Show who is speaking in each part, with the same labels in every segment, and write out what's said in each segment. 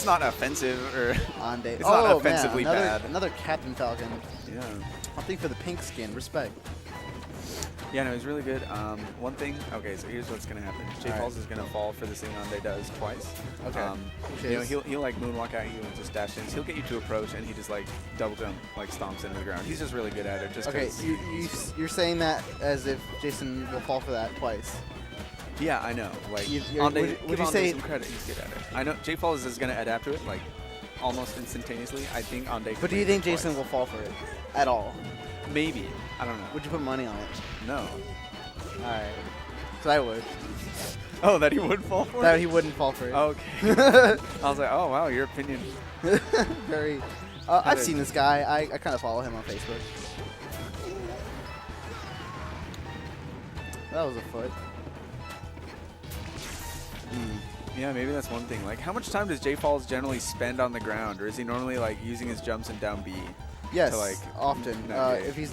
Speaker 1: not offensive or
Speaker 2: Anday.
Speaker 1: it's not
Speaker 2: Oh,
Speaker 1: offensively
Speaker 2: man.
Speaker 1: bad.
Speaker 2: Another Captain Falcon.
Speaker 1: Yeah.
Speaker 2: Something for the pink skin. Respect.
Speaker 1: Yeah, no, he's really good. One thing, okay, so here's what's gonna happen. JFalls is gonna fall for this thing Anday does twice.
Speaker 2: Okay.
Speaker 1: You know, he'll like moonwalk at you and just dash in. He'll get you to approach, and he just like double jump, like stomps into the ground. He's just really good at it. Just
Speaker 2: okay,
Speaker 1: 'cause
Speaker 2: you're saying that as if Jason will fall for that twice.
Speaker 1: Yeah, I know. Like,
Speaker 2: would you say
Speaker 1: some credit? He's good at it. I know JFalls is gonna adapt to it like almost instantaneously. I think Anday.
Speaker 2: But do you think Jason will fall for it at all?
Speaker 1: Maybe. I don't know.
Speaker 2: Would you put money on it?
Speaker 1: No.
Speaker 2: All right. So I would.
Speaker 1: Oh, that he would fall for it?
Speaker 2: That he wouldn't fall for it.
Speaker 1: Okay. I was like, oh, wow, your opinion.
Speaker 2: Very. I've seen this guy. I kind of follow him on Facebook. That was a foot.
Speaker 1: Yeah, maybe that's one thing. Like, how much time does JFalls generally spend on the ground? Or is he normally, like, using his jumps and down B?
Speaker 2: Yes,
Speaker 1: to, like,
Speaker 2: often.
Speaker 1: navigate?
Speaker 2: If he's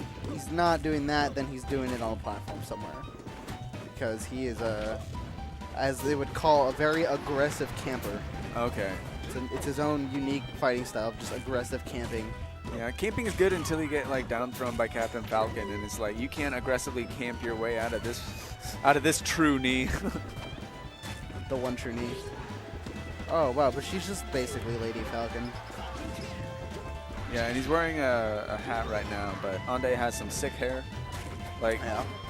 Speaker 2: not doing that, then he's doing it on a platform somewhere. Because he is as they would call, a very aggressive camper.
Speaker 1: Okay.
Speaker 2: It's his own unique fighting style, just aggressive camping.
Speaker 1: Yeah, camping is good until you get, like, down thrown by Captain Falcon. And it's like, you can't aggressively camp your way out of this true knee.
Speaker 2: The one true knee. Oh, wow, but she's just basically Lady Falcon.
Speaker 1: Yeah, and he's wearing a hat right now, but Anday has some sick hair. Like,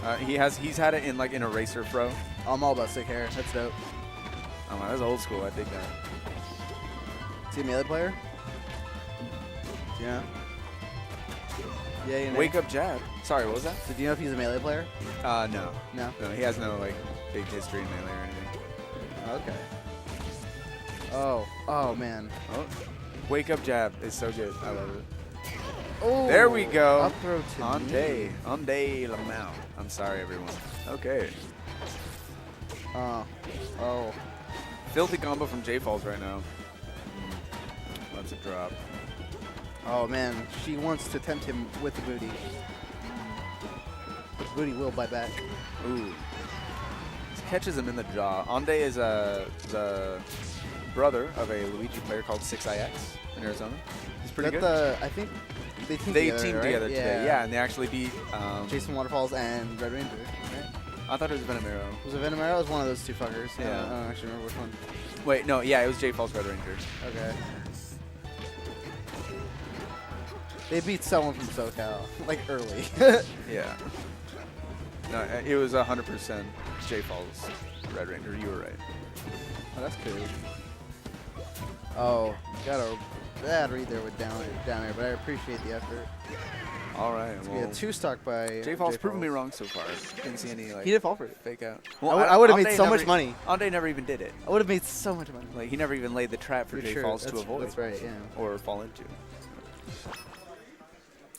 Speaker 2: yeah.
Speaker 1: He's had it in like in a racer fro.
Speaker 2: I'm all about sick hair. That's dope.
Speaker 1: Oh man, that's old school. I think that.
Speaker 2: Is he a melee player? Yeah. Yeah. You know.
Speaker 1: Wake up jab. Sorry, what was that?
Speaker 2: So do you know if he's a melee player?
Speaker 1: No.
Speaker 2: No.
Speaker 1: No, he has no like big history in melee or anything.
Speaker 2: Okay. Oh man.
Speaker 1: Oh. Wake up jab is so good. I love it.
Speaker 2: Oh,
Speaker 1: there we go.
Speaker 2: Up throw to
Speaker 1: Anday. Anday Lamau. I'm sorry, everyone. Okay.
Speaker 2: Oh.
Speaker 1: Filthy combo from JFalls right now. Let's it drop.
Speaker 2: Oh man, she wants to tempt him with the booty. But the booty will bite back.
Speaker 1: Ooh. This catches him in the jaw. Anday is the brother of a Luigi player called 6ix in Arizona. He's pretty good.
Speaker 2: I think they teamed together,
Speaker 1: today.
Speaker 2: Yeah.
Speaker 1: Yeah, and they actually beat
Speaker 2: Jason Waterfalls and Red Ranger, right?
Speaker 1: I thought it was Venomero.
Speaker 2: Was it Venomero? It was one of those two fuckers.
Speaker 1: Yeah.
Speaker 2: I don't actually remember which one.
Speaker 1: Wait, no, yeah, it was JFalls Red Ranger.
Speaker 2: Okay. They beat someone from SoCal, like early.
Speaker 1: Yeah. No, it was 100% JFalls Red Ranger. You were right.
Speaker 2: Oh, that's cool. Oh, got a bad read there with down air, but I appreciate the effort.
Speaker 1: All right.
Speaker 2: Well, yeah, 2-stock by
Speaker 1: JFalls proving me wrong so far. Didn't see any like.
Speaker 2: He did fall for it.
Speaker 1: Fake out.
Speaker 2: Well, I would have made so much money.
Speaker 1: Anday never even did it.
Speaker 2: I would have made so much money.
Speaker 1: Like he never even laid the trap for JFalls to avoid.
Speaker 2: That's right. Yeah.
Speaker 1: Or fall into.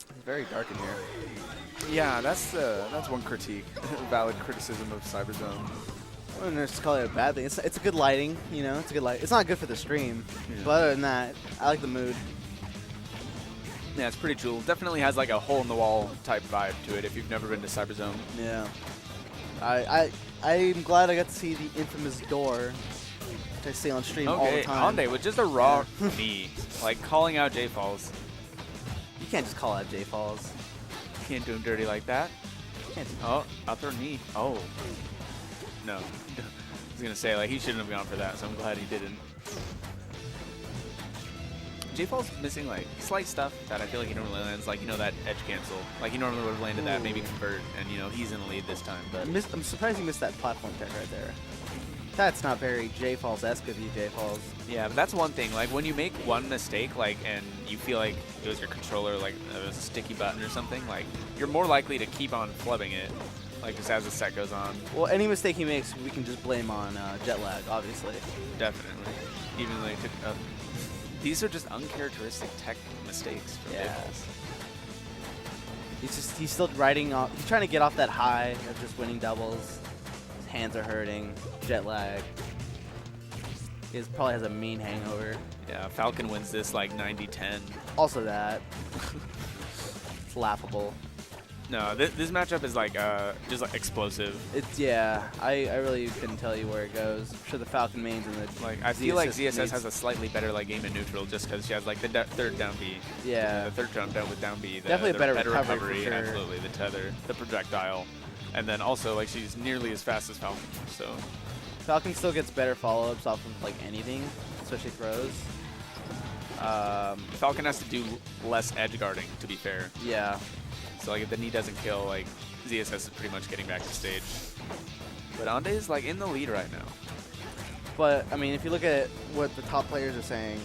Speaker 2: It's very dark in here.
Speaker 1: Yeah, that's one critique, valid criticism of Cyberzone.
Speaker 2: I wouldn't just call it a bad thing. It's a good lighting, you know. It's a good light. It's not good for the stream, but other than that, I like the mood.
Speaker 1: Yeah, it's pretty cool. Definitely has like a hole-in-the-wall type vibe to it if you've never been to Cyberzone.
Speaker 2: Yeah. I'm glad I got to see the infamous door, which I see on stream all the time.
Speaker 1: Anday with just a raw knee, like calling out JFalls.
Speaker 2: You can't just call out JFalls.
Speaker 1: You can't do him dirty like that. Oh, out their knee. Oh. No. I was going to say, like, he shouldn't have gone for that, so I'm glad he didn't. JFalls missing, like, slight stuff that I feel like he normally lands, like, you know, that edge cancel. Like, he normally would have landed that, maybe convert, and, you know, he's in the lead this time. But
Speaker 2: I'm surprised he missed that platform tech right there. That's not very JFalls-esque of you, JFalls.
Speaker 1: Yeah, but that's one thing. Like, when you make one mistake, like, and you feel like it was your controller, like, it was a sticky button or something, like, you're more likely to keep on flubbing it, like, just as the set goes on.
Speaker 2: Well, any mistake he makes, we can just blame on jet lag, obviously.
Speaker 1: Definitely. Even though they took these are just uncharacteristic tech mistakes from JFalls.
Speaker 2: He's still riding off. He's trying to get off that high of just winning doubles. His hands are hurting. Jet lag. He probably has a mean hangover.
Speaker 1: Yeah, Falcon wins this like 90-10.
Speaker 2: Also that. It's laughable.
Speaker 1: No, this matchup is like just like explosive.
Speaker 2: It's I really couldn't tell you where it goes. I'm sure the Falcon mains and the
Speaker 1: Like I feel like ZSS has a slightly better like game in neutral just because she has like the third down B.
Speaker 2: Yeah.
Speaker 1: The third jump down with down B.
Speaker 2: Definitely a better recovery for sure.
Speaker 1: Absolutely, the tether, the projectile, and then also like she's nearly as fast as Falcon. So
Speaker 2: Falcon still gets better follow-ups off of like anything, especially throws.
Speaker 1: Falcon has to do less edge guarding, to be fair.
Speaker 2: Yeah.
Speaker 1: So like if the knee doesn't kill, like ZSS is pretty much getting back to stage. But Anday is like in the lead right now.
Speaker 2: But I mean, if you look at what the top players are saying,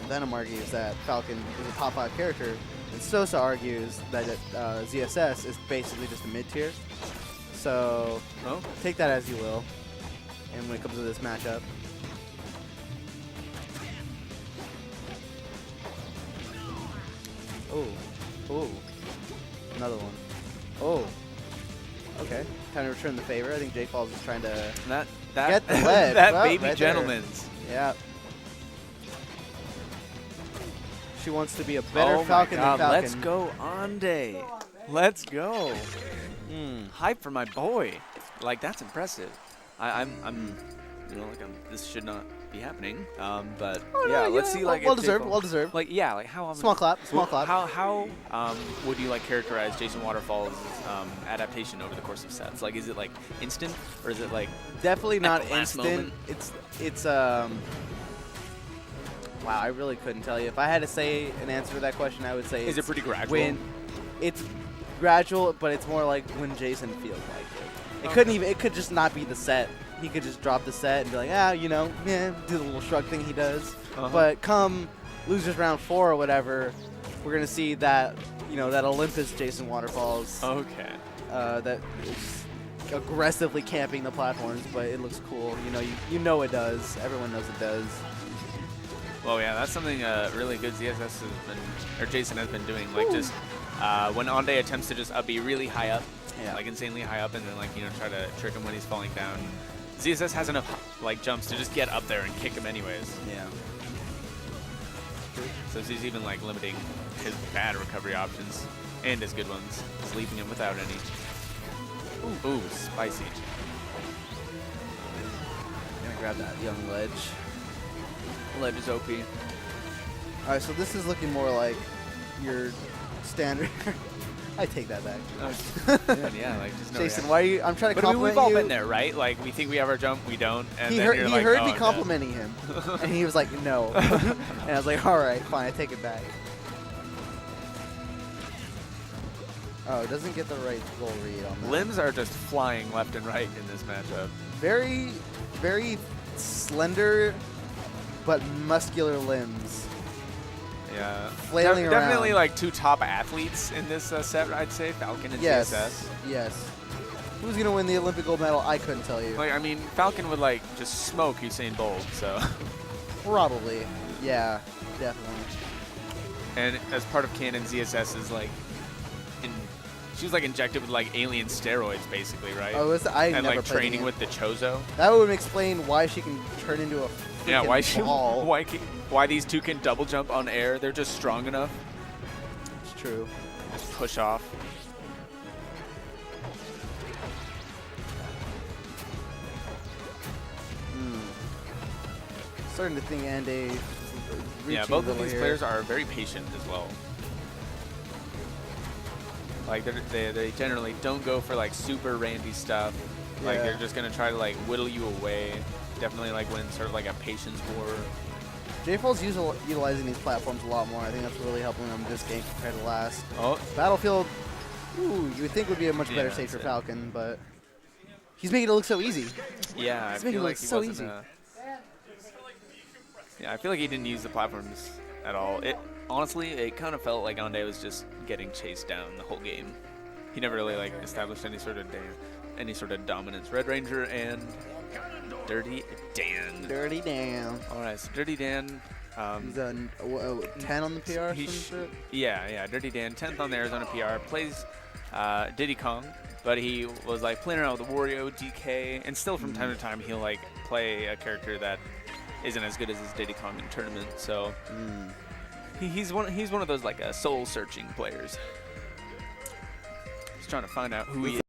Speaker 2: Venom argues that Falcon is a top 5 character, and Sosa argues that ZSS is basically just a mid-tier. So take that as you will. And when it comes to this matchup. Oh. Another one. Oh. Okay. Time to return the favor. I think JFalls is trying to get the lead.
Speaker 1: That
Speaker 2: well,
Speaker 1: baby
Speaker 2: right
Speaker 1: gentleman's.
Speaker 2: Yeah. She wants to be a better Falcon than Falcon.
Speaker 1: Let's go, Anday. Let's go. Hype for my boy. Like, that's impressive. I'm you know, like this should not be happening. But let's see. Like,
Speaker 2: well deserved.
Speaker 1: Like, yeah, like how often?
Speaker 2: Small clap.
Speaker 1: How would you like characterize Jason Waterfall's adaptation over the course of sets? Like, is it like instant or is it like
Speaker 2: definitely not
Speaker 1: instant?
Speaker 2: Moment? It's wow, I really couldn't tell you. If I had to say an answer to that question, I would say
Speaker 1: is it pretty gradual?
Speaker 2: When it's gradual, but it's more like when Jason feels like it. It couldn't even. It could just not be the set. He could just drop the set and be like, you know, do the little shrug thing he does. But come losers round 4 or whatever, we're gonna see that, you know, that Olympus Jason Waterfalls.
Speaker 1: Okay.
Speaker 2: That is aggressively camping the platforms, but it looks cool. You know it does. Everyone knows it does.
Speaker 1: Well, yeah, that's something really good ZSS has been, or Jason has been doing. Like just when Anday attempts to just be really high up, like insanely high up, and then like try to trick him when he's falling down. ZSS has enough like jumps to just get up there and kick him anyways.
Speaker 2: Yeah.
Speaker 1: So he's even like limiting his bad recovery options and his good ones, just leaving him without any. Ooh, spicy.
Speaker 2: Gonna grab that young ledge.
Speaker 1: Ledge is OP.
Speaker 2: All right, so this is looking more like your standard. I take that back.
Speaker 1: Yeah, like just no
Speaker 2: Jason,
Speaker 1: reaction.
Speaker 2: why are you? I'm trying to compliment
Speaker 1: we've all
Speaker 2: you.
Speaker 1: been there, right? Like we think we have our jump, we don't, and
Speaker 2: he
Speaker 1: then
Speaker 2: heard,
Speaker 1: you're
Speaker 2: he
Speaker 1: like,
Speaker 2: heard
Speaker 1: oh,
Speaker 2: me complimenting him, and he was like, no. And I was like, all right, fine, I take it back. Oh, it doesn't get the right goal read on that.
Speaker 1: Limbs are just flying left and right in this matchup.
Speaker 2: Very, very slender, but muscular limbs.
Speaker 1: Yeah.
Speaker 2: Flailing around.
Speaker 1: Definitely like 2 top athletes in this set, I'd say, Falcon and ZSS.
Speaker 2: Yes. Who's going to win the Olympic gold medal? I couldn't tell you.
Speaker 1: Like, I mean, Falcon would like just smoke Usain Bolt, so.
Speaker 2: Probably. Yeah, definitely.
Speaker 1: And as part of canon, ZSS is like, she was like injected with like alien steroids, basically, right?
Speaker 2: Oh,
Speaker 1: and like training with the Chozo.
Speaker 2: That would explain why she can turn into a ball.
Speaker 1: Why these 2 can double jump on air? They're just strong enough.
Speaker 2: It's true.
Speaker 1: Just push off.
Speaker 2: Starting to think Anday is reaching
Speaker 1: both of these
Speaker 2: here.
Speaker 1: players are very patient as well. Like they generally don't go for like super randy stuff. Like they're just gonna try to like whittle you away. Definitely like win sort of like a patience war.
Speaker 2: JFalls utilizing these platforms a lot more. I think that's really helping them this game compared to last.
Speaker 1: Oh,
Speaker 2: Battlefield, you would think would be a much better stage for Falcon, but he's making it look so easy.
Speaker 1: Yeah, I feel like he
Speaker 2: so
Speaker 1: wasn't. Yeah, I feel like he didn't use the platforms at all. Honestly, it kind of felt like Anday was just getting chased down the whole game. He never really like established any sort of dominance. Red Ranger and Dirty Dan.
Speaker 2: Dirty Dan.
Speaker 1: All right, so Dirty Dan.
Speaker 2: He's a 10 on the PR or some shit?
Speaker 1: Yeah, Dirty Dan, 10th on the Arizona PR. Plays Diddy Kong, but he was like playing around with Wario, DK, and still from time to time he'll like play a character that isn't as good as his Diddy Kong in tournament. So he's one of those like soul searching players. Just trying to find out who he is.